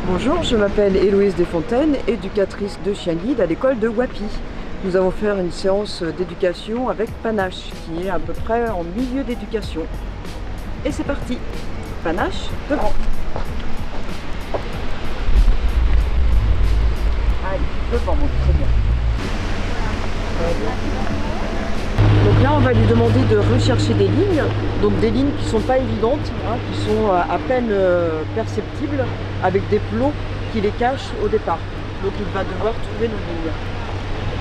Bonjour, je m'appelle Héloïse Desfontaines, éducatrice de chien guide à l'école de Wapi. Nous allons faire une séance d'éducation avec Panache, qui est à peu près en milieu d'éducation. Et c'est parti. Panache, devant. Allez, devant, mon très bien. Donc là, on va lui demander de rechercher des lignes, donc des lignes qui ne sont pas évidentes, hein, qui sont à peine perceptibles, avec des plots qui les cachent au départ. Donc il va devoir trouver nos lignes.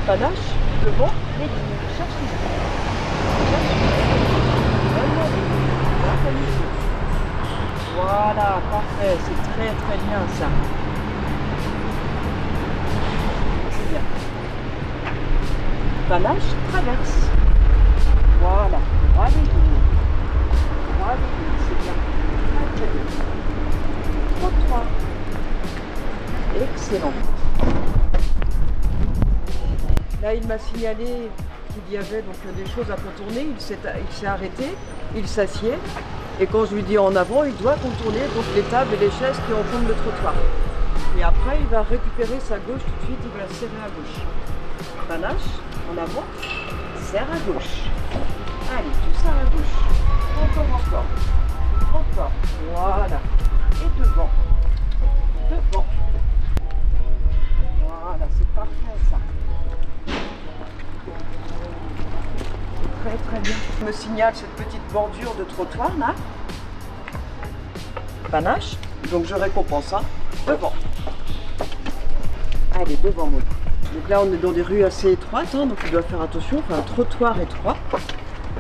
Panache, devant, les lignes. Cherche les lignes. Voilà, parfait, c'est très très bien ça. C'est bien. Panache, traverse. Voilà, droit des lignes. Droit des lignes, c'est bien. Très bien. Trottoir. Excellent. Là, il m'a signalé qu'il y avait donc des choses à contourner. Il s'est arrêté, il s'assied. Et quand je lui dis en avant, il doit contourner donc les tables et les chaises qui encombrent le trottoir. Et après, il va récupérer sa gauche tout de suite, il va la serrer à gauche. Panache, en avant, serre à gauche. Allez, tout ça à gauche. Encore. Encore. Voilà. Et devant. Devant. Voilà, c'est parfait ça. Très très bien. Je me signale cette petite bordure de trottoir là. Panache. Donc je récompense ça. Devant. Allez, devant moi. Donc là on est dans des rues assez étroites, hein, donc il doit faire attention. Enfin un trottoir étroit.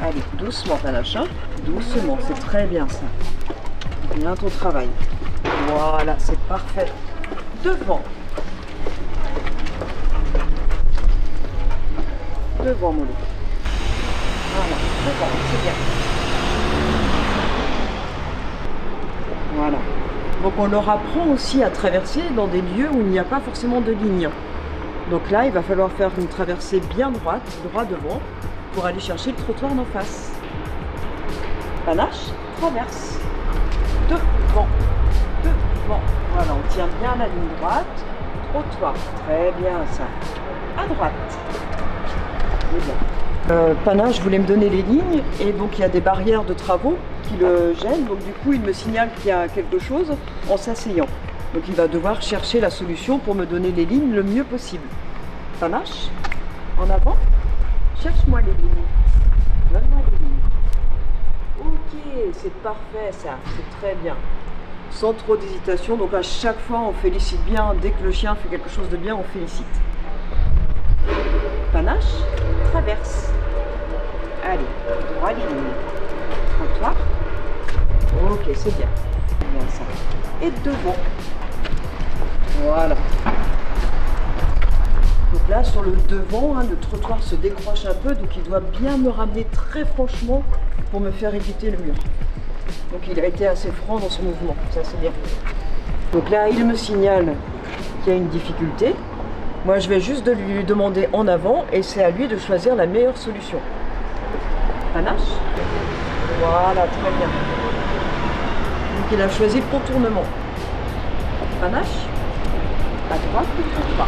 Allez, doucement Panache. Hein. Doucement, c'est très bien ça. Bien ton travail. Voilà, c'est parfait. Devant. Devant mon loup. Voilà, devant, c'est bien. Voilà. Donc on leur apprend aussi à traverser dans des lieux où il n'y a pas forcément de ligne. Donc là, il va falloir faire une traversée bien droite, droit devant, pour aller chercher le trottoir d'en face. Panache, traverse. Devant. Devant. Voilà, on tient bien la ligne droite. Trottoir. Très bien ça. À droite. Bien. Panache voulait me donner les lignes et donc il y a des barrières de travaux qui le gênent. Donc du coup, il me signale qu'il y a quelque chose en s'asseyant. Donc il va devoir chercher la solution pour me donner les lignes le mieux possible. Panache, en avant. Cherche-moi les lignes. Donne-moi les lignes. Ok, c'est parfait ça, c'est très bien. Sans trop d'hésitation, donc à chaque fois on félicite bien. Dès que le chien fait quelque chose de bien, on félicite. Panache, traverse. Allez, droit ligne. Trottoir. Ok, c'est bien. Bien ça. Et devant. Voilà. Donc là, sur le devant, hein, le trottoir se décroche un peu, donc il doit bien me ramener très franchement pour me faire éviter le mur. Donc il a été assez franc dans son mouvement, ça c'est bien. Donc là, il me signale qu'il y a une difficulté. Moi, je vais juste lui demander en avant et c'est à lui de choisir la meilleure solution. Panache. Voilà, très bien. Donc il a choisi le contournement. Panache. À droite, le trottoir.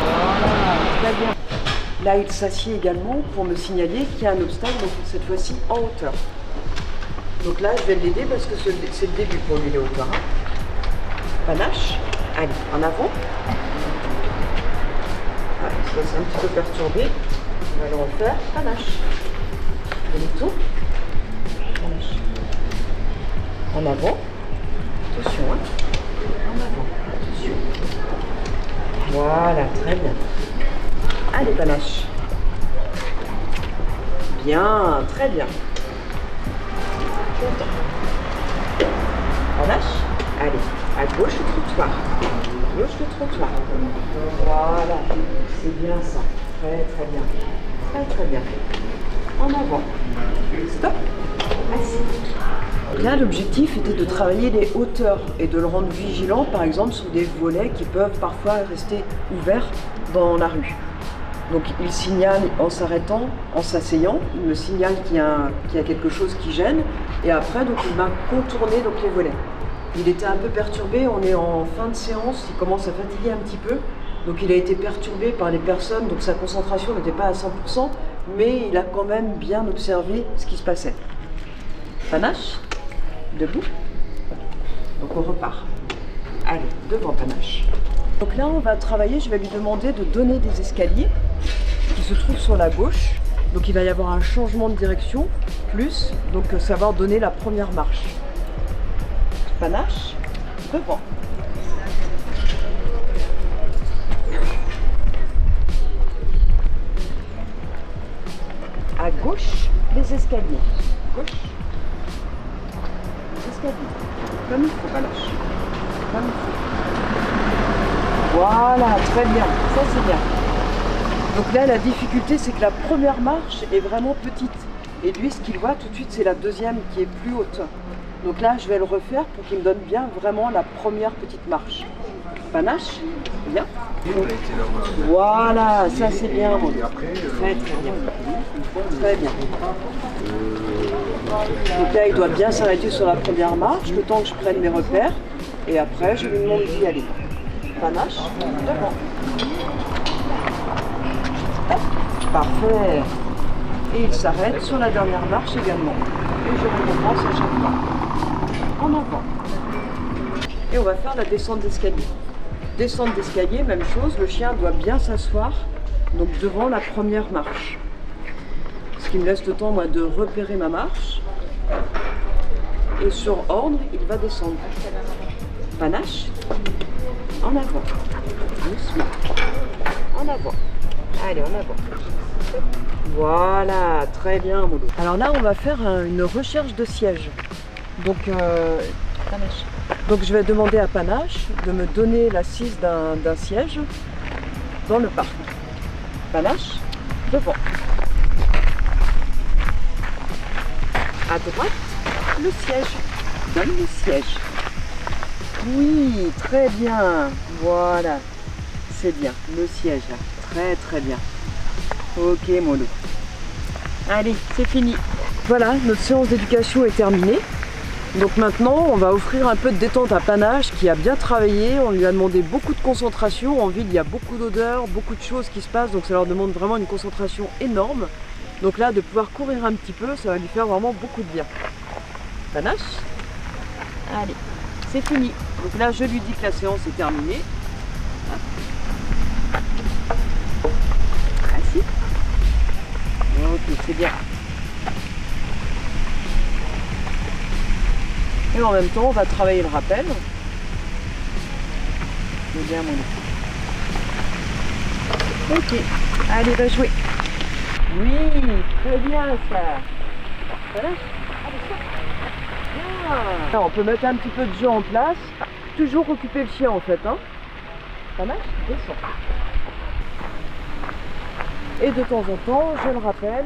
Voilà, très bien. Là, il s'assied également pour me signaler qu'il y a un obstacle, donc cette fois-ci en hauteur. Donc là, je vais l'aider parce que c'est le début pour lui, les hauteurs. Hein. Panache. Allez, en avant. Voilà, ça c'est un petit peu perturbé. On va le refaire. Panache. Demi-tour. Panache. En avant. Attention, hein. En avant. Attention. Voilà, très bien. Allez, Panache. Bien, très bien. Content. Panache. Allez, à gauche le trottoir. À gauche le trottoir. Voilà, c'est bien ça. Très très bien. Très très bien. En avant. Stop. Assis. Là, l'objectif était de travailler les hauteurs et de le rendre vigilant, par exemple, sur des volets qui peuvent parfois rester ouverts dans la rue. Donc il signale en s'arrêtant, en s'asseyant, il me signale qu'il y a quelque chose qui gêne. Et après, donc, il m'a contourné donc, les volets. Il était un peu perturbé, on est en fin de séance, il commence à fatiguer un petit peu. Donc il a été perturbé par les personnes, donc sa concentration n'était pas à 100%, mais il a quand même bien observé ce qui se passait. Panache, debout. Donc on repart. Allez, devant Panache. Donc là on va travailler, je vais lui demander de donner des escaliers qui se trouvent sur la gauche. Donc il va y avoir un changement de direction, plus donc savoir donner la première marche. Panache, devant. À gauche, les escaliers. Gauche. Les escaliers. Comme il faut, Panache. Comme il faut. Voilà, très bien. Ça, c'est bien. Donc là, la difficulté, c'est que la première marche est vraiment petite. Et lui, ce qu'il voit tout de suite, c'est la deuxième qui est plus haute. Donc là, je vais le refaire pour qu'il me donne bien vraiment la première petite marche. Panache, bien. Voilà, ça c'est bien. Très bien. Très bien. Donc là, il doit bien s'arrêter sur la première marche, le temps que je prenne mes repères. Et après, je lui demande d'y aller. Panache, devant. Hop, parfait. Et il s'arrête sur la dernière marche également. Et je recommence à chaque fois. En avant. Et on va faire la descente d'escalier. Descente d'escalier, même chose, le chien doit bien s'asseoir, donc devant la première marche. Ce qui me laisse le temps, moi, de repérer ma marche. Et sur ordre, il va descendre. Panache, en avant. Doucement. En avant. Allez, en avant. Voilà, très bien, Moulou. Alors là, on va faire une recherche de siège. Donc, Panache. Donc je vais demander à Panache de me donner l'assise d'un siège dans le parc. Panache, devant. À droite, le siège. Donne le siège. Oui, très bien. Voilà. C'est bien, le siège là. Très très bien. Ok, mon loup. Allez, c'est fini. Voilà, notre séance d'éducation est terminée. Donc maintenant, on va offrir un peu de détente à Panache qui a bien travaillé. On lui a demandé beaucoup de concentration. En ville, il y a beaucoup d'odeurs, beaucoup de choses qui se passent. Donc ça leur demande vraiment une concentration énorme. Donc là, de pouvoir courir un petit peu, ça va lui faire vraiment beaucoup de bien. Panache. Allez, c'est fini. Donc là, je lui dis que la séance est terminée. Assis. Ok, c'est bien. Et en même temps, on va travailler le rappel. C'est bien, mon enfant. Ok, allez, va jouer. Oui, très bien ça. Voilà. Ah, on peut mettre un petit peu de jeu en place. Toujours occuper le chien en fait. Hein. Ça marche? Descends. Et de temps en temps, je le rappelle,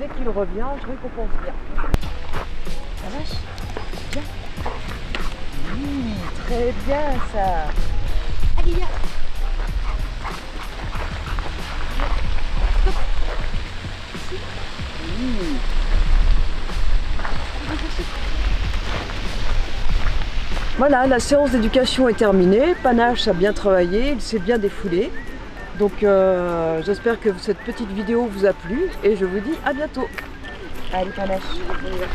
dès qu'il revient, je récompense bien. Ça marche? Bien. Oui, très bien ça. Allez, viens. Stop. Ici. Oui. Voilà, la séance d'éducation est terminée. Panache a bien travaillé, il s'est bien défoulé. Donc j'espère que cette petite vidéo vous a plu et je vous dis à bientôt. Allez Panache, on y va.